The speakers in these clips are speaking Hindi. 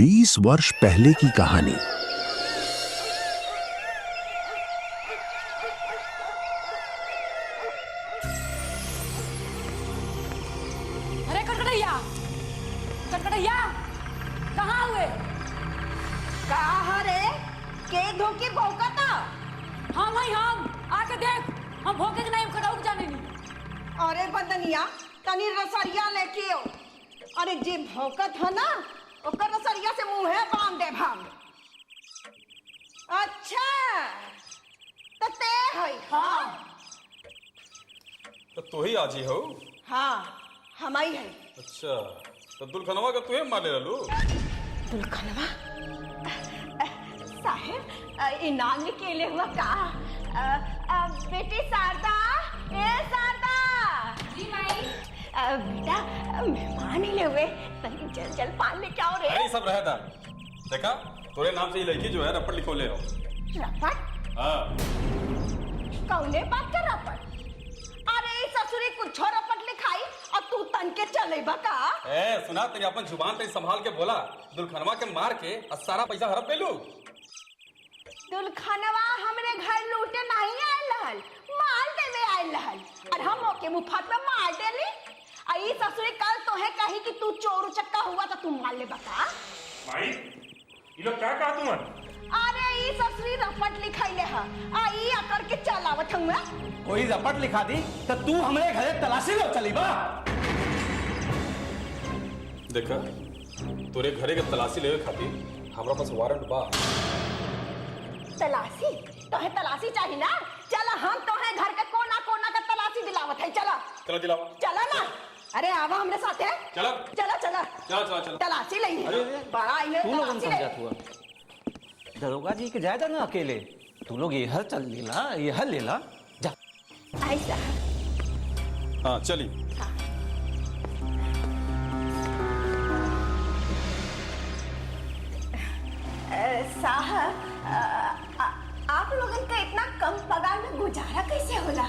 20 वर्ष पहले की कहानी। अरे कटकटैया, कटकटैया, कहाँ हुए? कहाँ रे? के धोके भौंकता? हम आके देख, हम भौंके के नहीं खड़ाऊ जाने नहीं। अरे बदनिया, तनी रसरिया लेके आओ। अरे जे भौंकत है ना, ओकर रसरिया से मुंहे बांध दे हम। अच्छा, तो ते है? हाँ, तो तू ही आजी हो? हाँ, हम ही है। अच्छा, तो दुल्हनवा का तू ही माले रहलू? दुल्हनवा? साहेब, इनाम निकले हुआ का? बेटी शारदा, ए शारदा। जी माई। बेटा, मेहमान ही ले हुए, तनी जल पान लेके आओ रे। अरे सब रहता। देखा, तोरे नाम से ये लड़की जो है रपट लिखो ले हो। रपट? हाँ। कौने बात कर रपट? अरे ससुरी कुछ रपट लिखाई और तू तन के चले बका? ए सुना, तेरी अपन जुबान तेरी संभाल के बोला। दुल्हनवा के मार के और सारा पैसा हड़प ले लू। दुल्हनवा हमरे घर लूटे नहीं आयल रहल, मार देवे आयल रहल, और हम ओके मुफ्त में मार देली। आई ससुरी कल तोहे कही कि तू चोर उचक्का हुआ तो तू मार ले बका? भाई, ये लोग क्या कहा तुमन? अरे ई ससुरी रपट लिखाइले ह, आई आकर के चलावत हूँ। कोई रपट लिखा दी तो तू हमरे घरे तलाशी लो चली बा। देखा, तोरे घरे के तलाशी लेवे खातिर हमरा पास वारंट बा। तलाशी? तोहे तलाशी चाहिए ना? चला, हम तोहे घर के कोना कोना का तलाशी दिलावत है। चला चलो दिलावा। चला ना। अरे आवा हमरे साथ है। चलो चला चला चलो चलो। तलाशी ले। अरे बड़ा इन्हें तू लोग तलाशी समझत हुआ दरोगा जी के जायदा ना अकेले, तू लोग ये हल चल लेला, ये हल लेला जा। ऐसा? हाँ चली। साहब, आप लोगन का इतना कम पगार में गुजारा कैसे होला?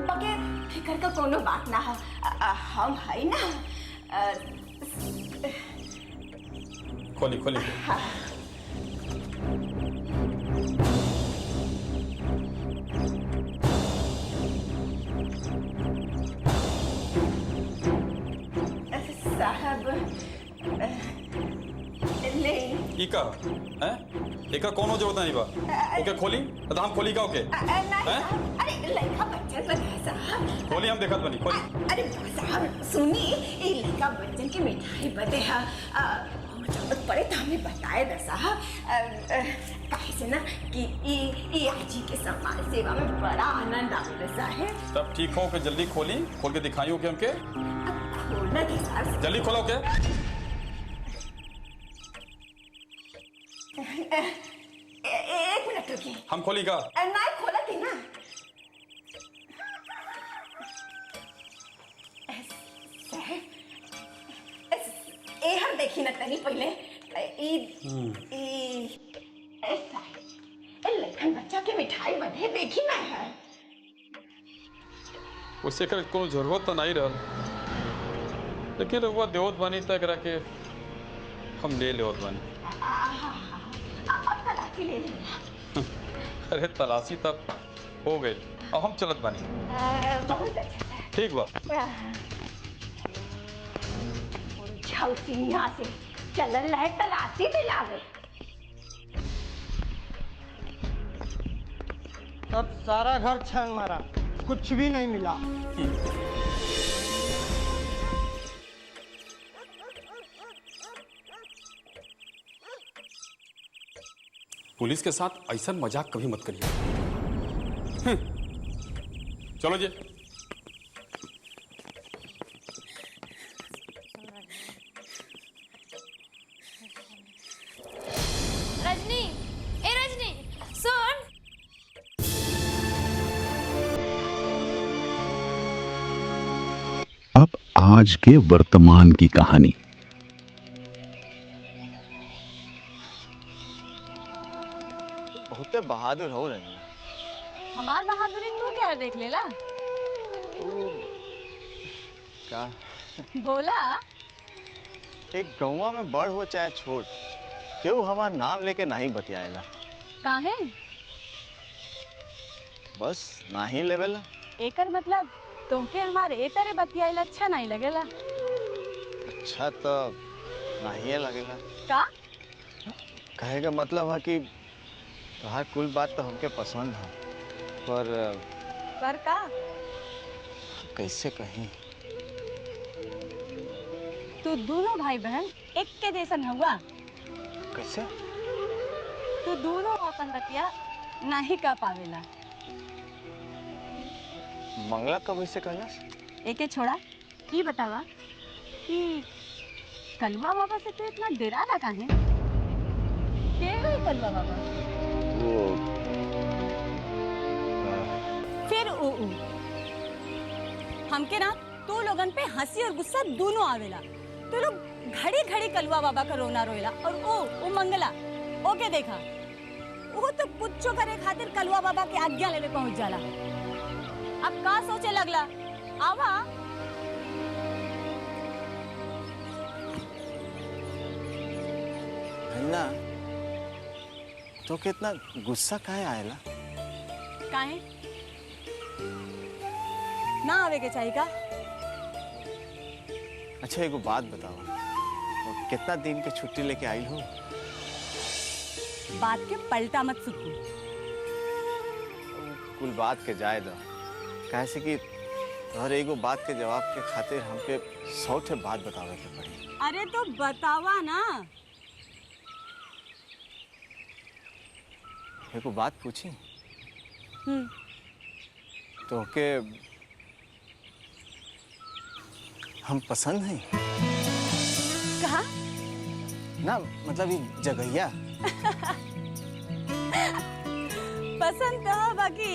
बगैर फिकर का कोनो बात ना है। हम है ना। खोली खोली। साहब, ले। इका हैं? इका कोनो जरूरत नहीं बा। ओके खोली, तो हम खोली का ओके? नहीं हैं? साहब, अरे लड़का बच्चन पर है साहब। खोली, हम देखत बनी खोली। अरे साहब सुनी, ये लड़का बच्चन की मिठाई बदे है। जरूरत पड़े तो हमें बताए दा साहब। काहे से ना कि ये आजी के समाज सेवा में बड़ा आनंद आवेला साहब। तब ठीक हो के जल्दी खोली, खोल के दिखाइयो के हमके। खोलना दे साहब। जल्दी खोलो के। एक मिनट रुकिए। हम खोली का? नहीं खोला थी ना। ए हम देखी ना तनी पहले। लखन बच्चा के मिठाई बधे देखी ना है। उससे कर कोनो जरूरत तो नहीं रहल, लेकिन रउआ देवत बानी तक रखे हम ले लेवत बानी। अब तलाशी ले लेना। अरे तलाशी तक हो गई, अब हम चलत बानी। बहुत अच्छा है। ठीक बा। झलसी यहाँ से चलल है, तलाशी दिलावे। तब सारा घर छान मारा, कुछ भी नहीं मिला। पुलिस के साथ ऐसा मजाक कभी मत करिए। चलो जी। रजनी, ए रजनी, सुन। अब आज के वर्तमान की कहानी। बहुत बहादुर हो रही। हमार बहादुरी तू क्या देख लेला? क्या? बोला। एक गौवा में बड़ हो चाहे छोट, केहू हमार नाम लेके नहीं बतियाएला। काहे? बस नहीं लेवेला। एकर मतलब तुमके हमारे ए तरह बतियाइला अच्छा नहीं लगेला अच्छा तो नहीं लगेला। का? कहे का मतलब है कि तोहार कुल बात तो हमके पसंद है, पर का? कैसे कहीं। तू दोनों भाई बहन एक के जैसन हुआ। कैसे? तू दोनों अपन बतिया नहीं कर पावेला। मंगला कब ऐसे कहला? एके छोड़ा ये बतावा कि कलवा बाबा से तो इतना डराला काहे? के है कलवा बाबा? वो फिर हमके ना तू लोगन पे हंसी और गुस्सा दोनों आवेला। तू लोग घड़ी घड़ी कलवा बाबा का रोना रोएला और ओ मंगला ओके देखा वो तो कुछ करे खातिर कलवा बाबा की आज्ञा लेवे पहुंच जाला। अब का सोचे लगला? आवा अन्ना तो कितना गुस्सा काहे आएला? काहे ना आवे के चाहिए का? अच्छा एगो बात बताओ, कितना दिन के छुट्टी लेके आई हो? बात के पलटा मत सुकू। कुल बात के जाए दो, काहे से कि हर एगो बात के जवाब के खातिर हमके 100 ठे बात बतावे के पड़ी। अरे तो बतावा ना। एगो बात पूछी हम्म, तो के हम पसंद हैं? कहा? ना मतलब ये जगहिया। पसंद तो है, बाकी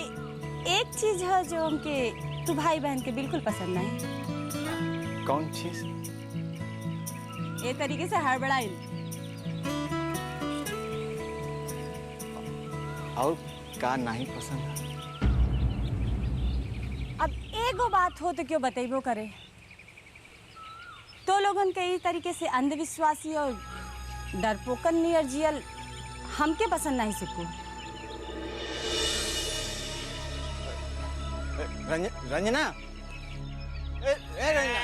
एक चीज है जो हमके तू भाई बहन के बिल्कुल पसंद नहीं। कौन चीज? ये तरीके से हड़बड़ाइल। और का नहीं पसंद है? अब एगो बात हो तो क्यों बतेबो करे? तो लोगन के इस तरीके से अंधविश्वासी और डरपोकन नियर जियल हमके पसंद नहीं सुकू। रंजना, ए रंजना,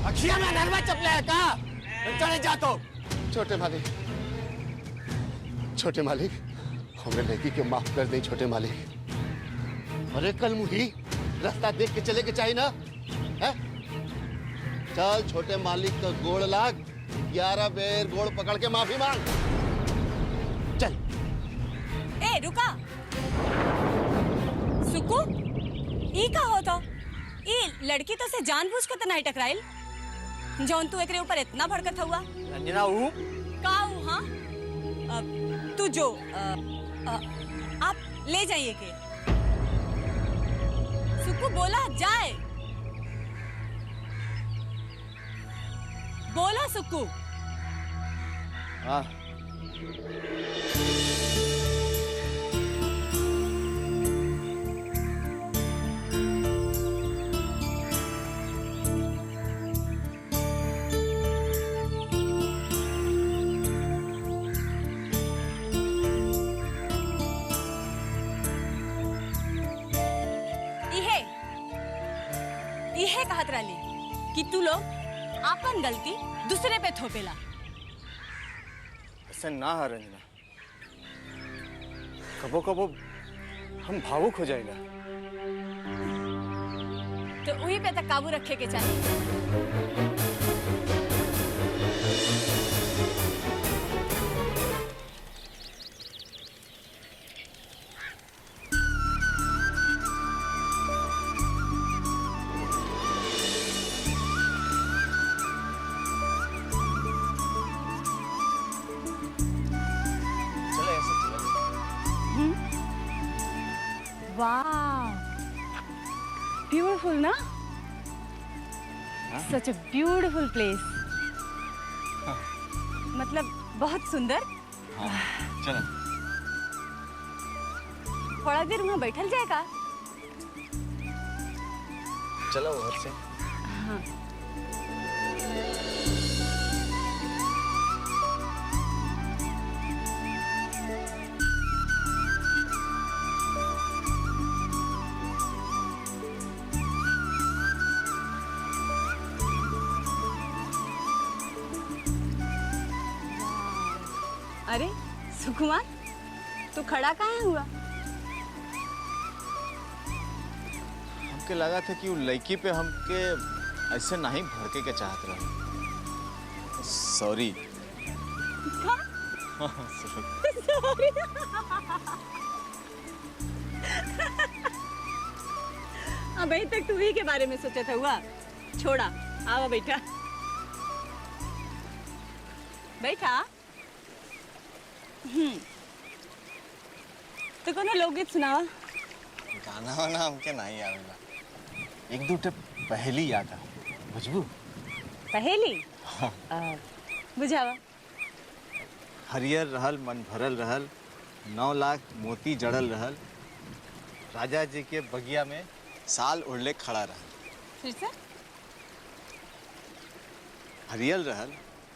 अक्षिया में नरवा चपला है का? चले जा तो। छोटे मालिक हमें लड़की के माफ कर दें छोटे मालिक। अरे कल मुही रास्ता देख के चले के चाहिए ना है? चल छोटे मालिक का गोड़ लाग, 11 बेर गोड़ पकड़ के माफी मांग। चल। ए रुका सुकू, ई का होता? ई लड़की तो से जानबूझ के तो नहीं टकराइल जौन तू एकरे ऊपर इतना भड़कत हुआ। रंजना ऊ का ऊ? हाँ तू जो आप ले जाइए के सुकू बोला जाए। बोला सुकू। हाँ इहे कहत रहली कि तू लोग अपन गलती दूसरे पे थोपेला। ऐसा ना है रंजना, कबो कबो हम भावुक हो जाएगा। तो वही पे तक काबू रखे के चाहिए। वाह ब्यूटीफुल ना? सच अ ब्यूटीफुल प्लेस। मतलब बहुत सुंदर। चलो थोड़ा देर वहाँ बैठल जाएगा। चलो उधर से। हाँ अरे सुकुमार, तू खड़ा कहाँ हुआ? हमके लगा था कि वो लड़की पे हमके ऐसे नहीं भड़के के चाहत रहे। सॉरी। अभी तक तू ही के बारे में सोचा था हुआ। छोड़ा, आवा बैठा बैठा। तो कोनो लोकगीत सुनावा। गाना वाना हमके नहीं आवेला। एक दो टे पहली याद आ बुझबू। पहेली बुझावा। हरियर रहल मन भरल रहल, 9 लाख मोती जड़ल रहल, राजा जी के बगिया में साल ओढ़ले खड़ा रहल। फिर से। हरियर रहल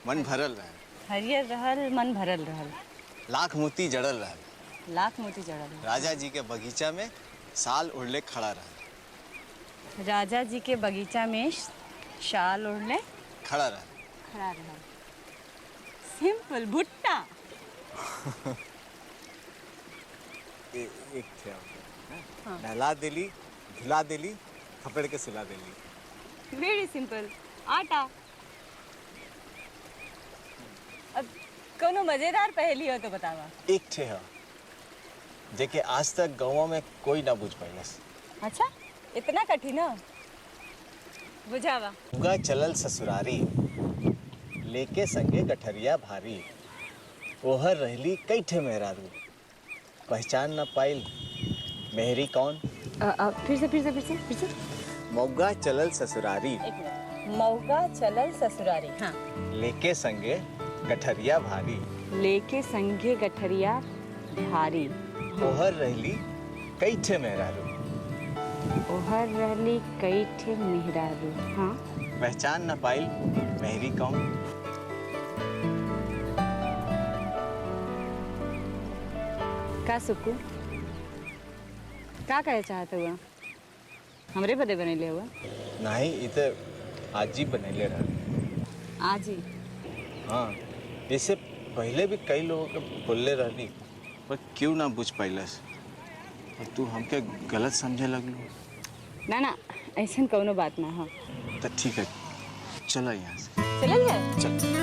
मन भरल रहल, हरियर रहल मन भरल रहल, लाख मोती जड़ल रहल, लाख मोती जड़ल रहल, राजा जी के बगीचा में साल ओढ़ले खड़ा रहल, राजा जी के बगीचा में शाल ओढ़ले खड़ा रहल। खड़ा रहल। सिंपल भुट्टा। एक थे नहला देली, धुला देली, थपड़ के सुला देली। Very simple. आटा। अब कोनो मजेदार पहेली हो तो बतावा। एक थे है जेके आज तक गाँव में कोई ना बुझ पाइलस। अच्छा, इतना कठिन है? बुझावा। उगा चलल ससुरारी, लेके संगे गठरिया भारी, ओहर रहली कई ठे मेहरारू, पहचान न पाइल मेहरी कौन। फिर से। मौगा चलल ससुरारी, एक मिनट। मौगा चलल ससुरारी। हाँ। लेके संगे गठरिया भारी, लेके संगे गठरिया भारी, ओहर रहली कई ठे मेहरारू, ओहर रहली कई ठे मेहरारू। हाँ। पहचान न पाइल मेहरी कौन। का सुकू, का कहे चाहते हुआ? हमरे बदे बनेले हुआ? नहीं, इते आजी बनैले रह। आजी? हाँ, इससे पहले भी कई लोगों के बोलले रहली, पर क्यों ना बुझ पाइलस। और तू हमके गलत समझे लगलू। ना ना, ऐसा कोनो बात ना हो। तो ठीक है, चलो यहाँ से। चल जाए। चल।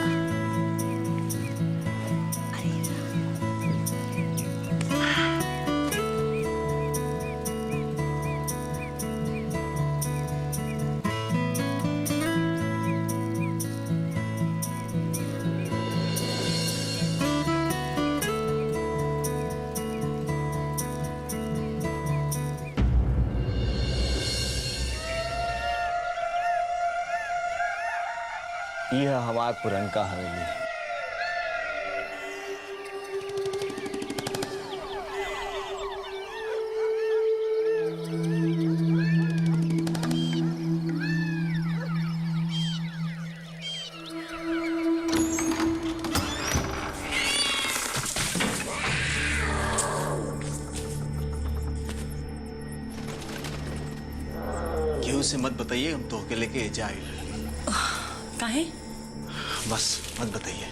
यह हमार पुरनका हवेली। केहू से मत बताइए, हम तो के लेके जाए। काहे? बस मत बताइए।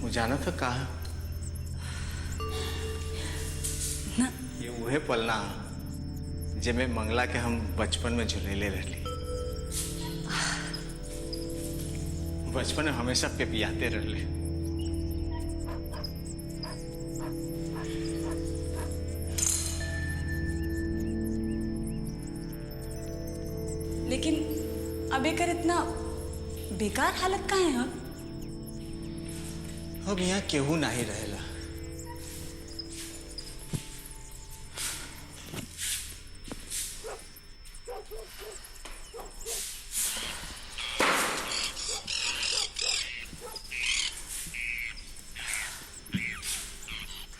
वो जाना था कहा ना। ये वहे पलना जेमे मंगला के हम बचपन में झुलेले रहली। बचपन में हमेशा पे पियाते रहले। लेकिन अब एकर इतना बेकार हालत का है? अब यहाँ केहू नहीं रहेला।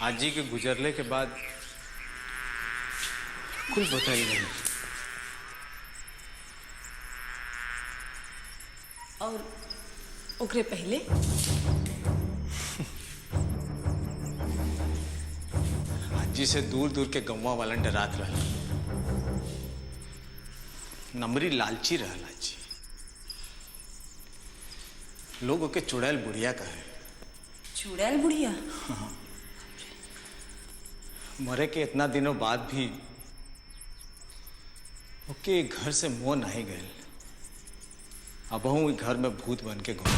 आजी के गुजरले के बाद कुल बताई नहीं। और ओकरे पहले आजी से दूर दूर के गौवा वालन डरात रहल। नंबरी लालची रहल आजी। लोग ओके चुड़ैल बुढ़िया कहे। चुड़ैल बुढ़िया? मरे के इतना दिनों बाद भी ओके घर से मोह नहीं गए। अब हूँ घर में भूत बन के घूम।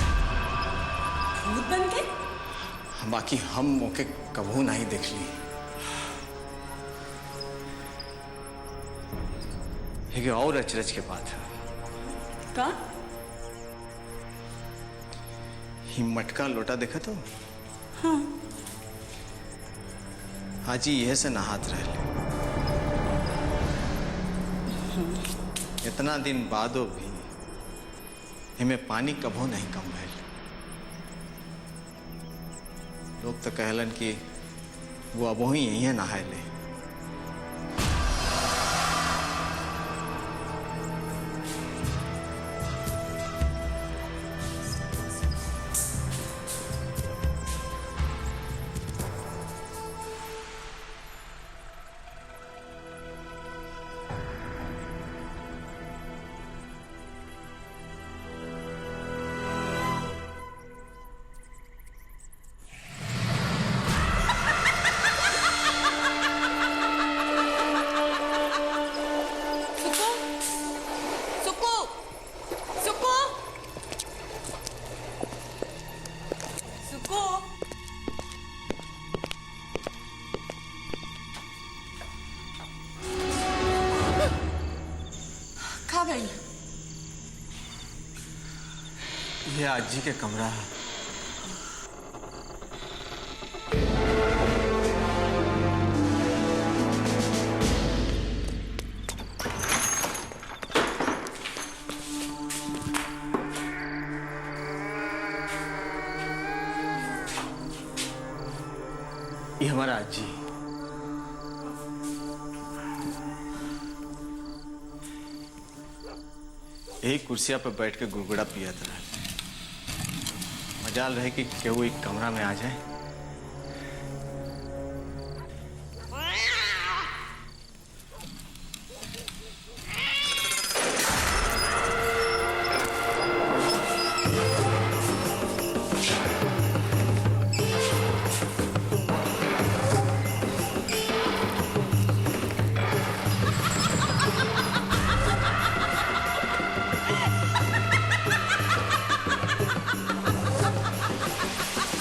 भूत बन के? बाकी हम ओके कबू नहीं देख ली। एक और अचरज के बात है। का? ही मटका लोटा देखा तो? हाँ। हाजी यह से नहात रहे। इतना दिन बादो भी हमें पानी कभो नहीं कम भइल। लोग तो कहलन कि वो अब ही यही नहाए ले। ये आजी के कमरा है। ये हमारा आजी। एक कुर्सिया पर बैठ के गुड़गुड़ा पिया था। मजाल रहे कि केहू एक कमरा में आ जाए।